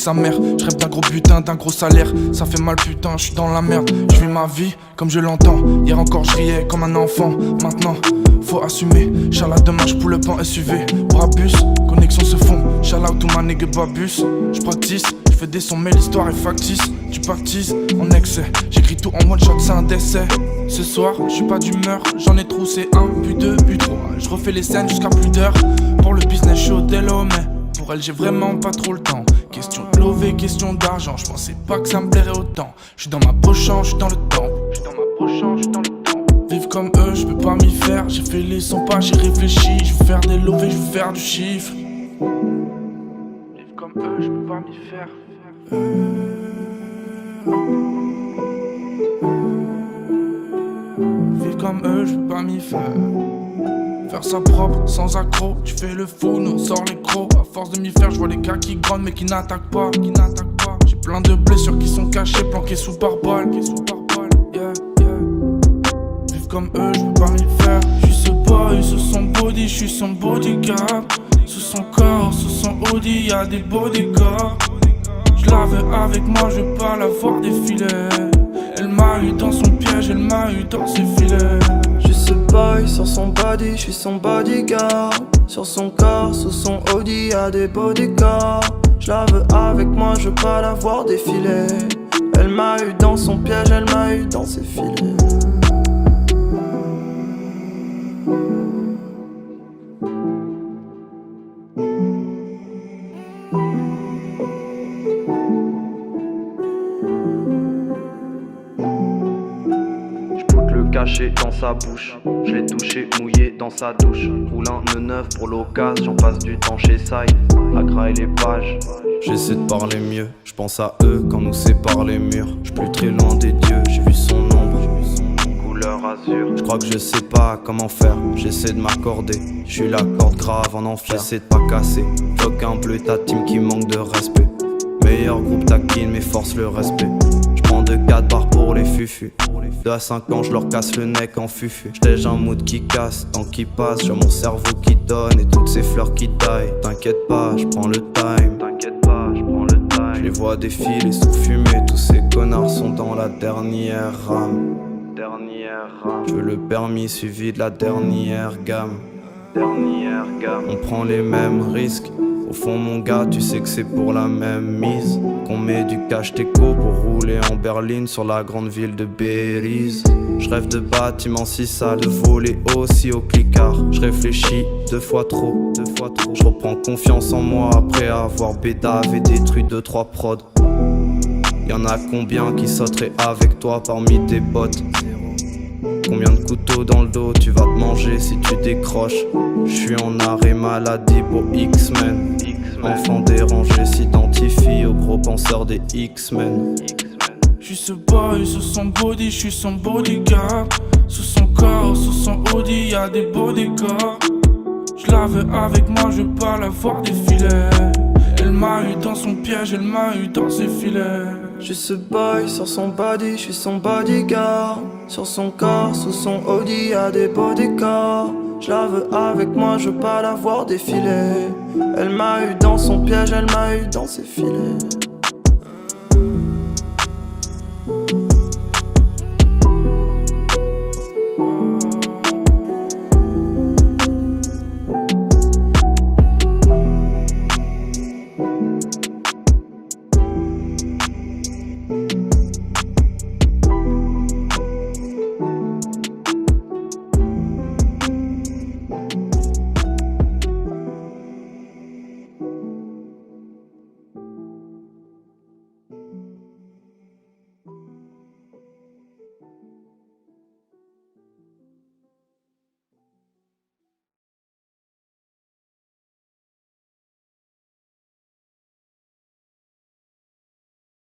sa mère. Je rêve d'un gros butin, d'un gros salaire. Ça fait mal putain, je suis dans la merde. Je vis ma vie comme je l'entends. Hier encore je riais comme un enfant. Maintenant faut assumer. Charlotte demain je poule le pan SUV. Brabus, connexion se font. Charlotte tout ma nigga babus. Je practice, je fais des sons mais l'histoire est factice. Tu baptises en excès. J'écris tout en one shot, c'est un décès. Ce soir, je suis pas d'humeur. J'en ai troussé un, puis deux, puis trois. Je refais les scènes jusqu'à plus d'heures. Pour le business show d'Hello, mais pour elle j'ai vraiment pas trop le temps. Question de lové, question d'argent. Je pensais pas que ça me plairait autant. Je suis dans ma poche, je suis dans le temps. Je suis dans ma poche, je suis dans le temps. Vivre comme eux, je peux pas m'y faire. J'ai fait les 100 pas, j'ai réfléchi. Je veux faire des lovés, je veux faire du chiffre. Vivre comme eux, je peux pas m'y faire. Vivre comme eux, je peux pas m'y faire. Faire ça propre, sans accro, tu fais le fou, nous on sort les crocs. À force de m'y faire, je vois les gars qui grondent mais qui n'attaquent pas, J'ai plein de blessures qui sont cachées, planquées sous pare-balles, yeah, yeah. Vivre comme eux, je peux pas m'y faire. J'suis ce boy, sous son body, j'suis son bodyguard. Sous son corps, sous son hoodie, y'a des bodyguards. J'la veux avec moi, je veux pas la voir défiler. Elle m'a eu dans son piège, elle m'a eu dans ses filets. J'suis ce boy sur son body, j'suis son bodyguard. Sur son corps, sous son Audi, y'a des bodyguards. J'la veux avec moi, je veux pas la voir défiler. Elle m'a eu dans son piège, elle m'a eu dans ses filets. Caché dans sa bouche, je l'ai touché mouillé dans sa douche. Roule un nœud neuf pour l'occasion, passe du temps chez Side à grailler les pages. J'essaie de parler mieux, je pense à eux quand nous séparent les murs. Je plus très loin des dieux, j'ai vu son ombre, couleur azur. je crois que je sais pas comment faire, j'essaie de m'accorder. Je suis la corde grave en enfer, j'essaie de pas casser. Bloc un bleu, ta team qui manque de respect. Meilleur groupe taquine mais force le respect. J'prends 4 barres pour les fufus. 2 à 5 ans je leur casse le neck en fufu. J'tège un mood qui casse, temps qui passe. J'ai mon cerveau qui donne et toutes ces fleurs qui taillent. T'inquiète pas, j'prends le time. T'inquiète pas, j'prends le time. Je les vois défiler sous fumée. Tous ces connards sont dans la dernière rame. Je veux le permis suivi de la dernière gamme. On prend les mêmes risques. Au fond mon gars, tu sais que c'est pour la même mise. Qu'on met du cash teco pour rouler en berline sur la grande ville de Belize. Je rêve de bâtiments si sales, de voler aussi au clicard. Je réfléchis 2 fois trop. Je reprends confiance en moi après avoir bédave et détruit 2-3 prods. Y'en a combien qui sauteraient avec toi parmi tes potes? Combien de couteaux dans le dos tu vas te manger si tu décroches? J'suis en arrêt maladie pour X-Men. Enfant dérangé s'identifie au gros penseur des X-Men. J'suis ce boy sous son body, j'suis son bodyguard. Sous son corps, sous son Audi, y'a des bodyguards. J'la veux avec moi, je veux pas la voir défiler. Elle m'a eu dans son piège, elle m'a eu dans ses filets. J'suis ce boy sur son body, j'suis son bodyguard. Sur son corps, sous son Audi, y'a des bodyguards. J'la veux avec moi, je veux pas la voir défiler. Elle m'a eu dans son piège, elle m'a eu dans ses filets.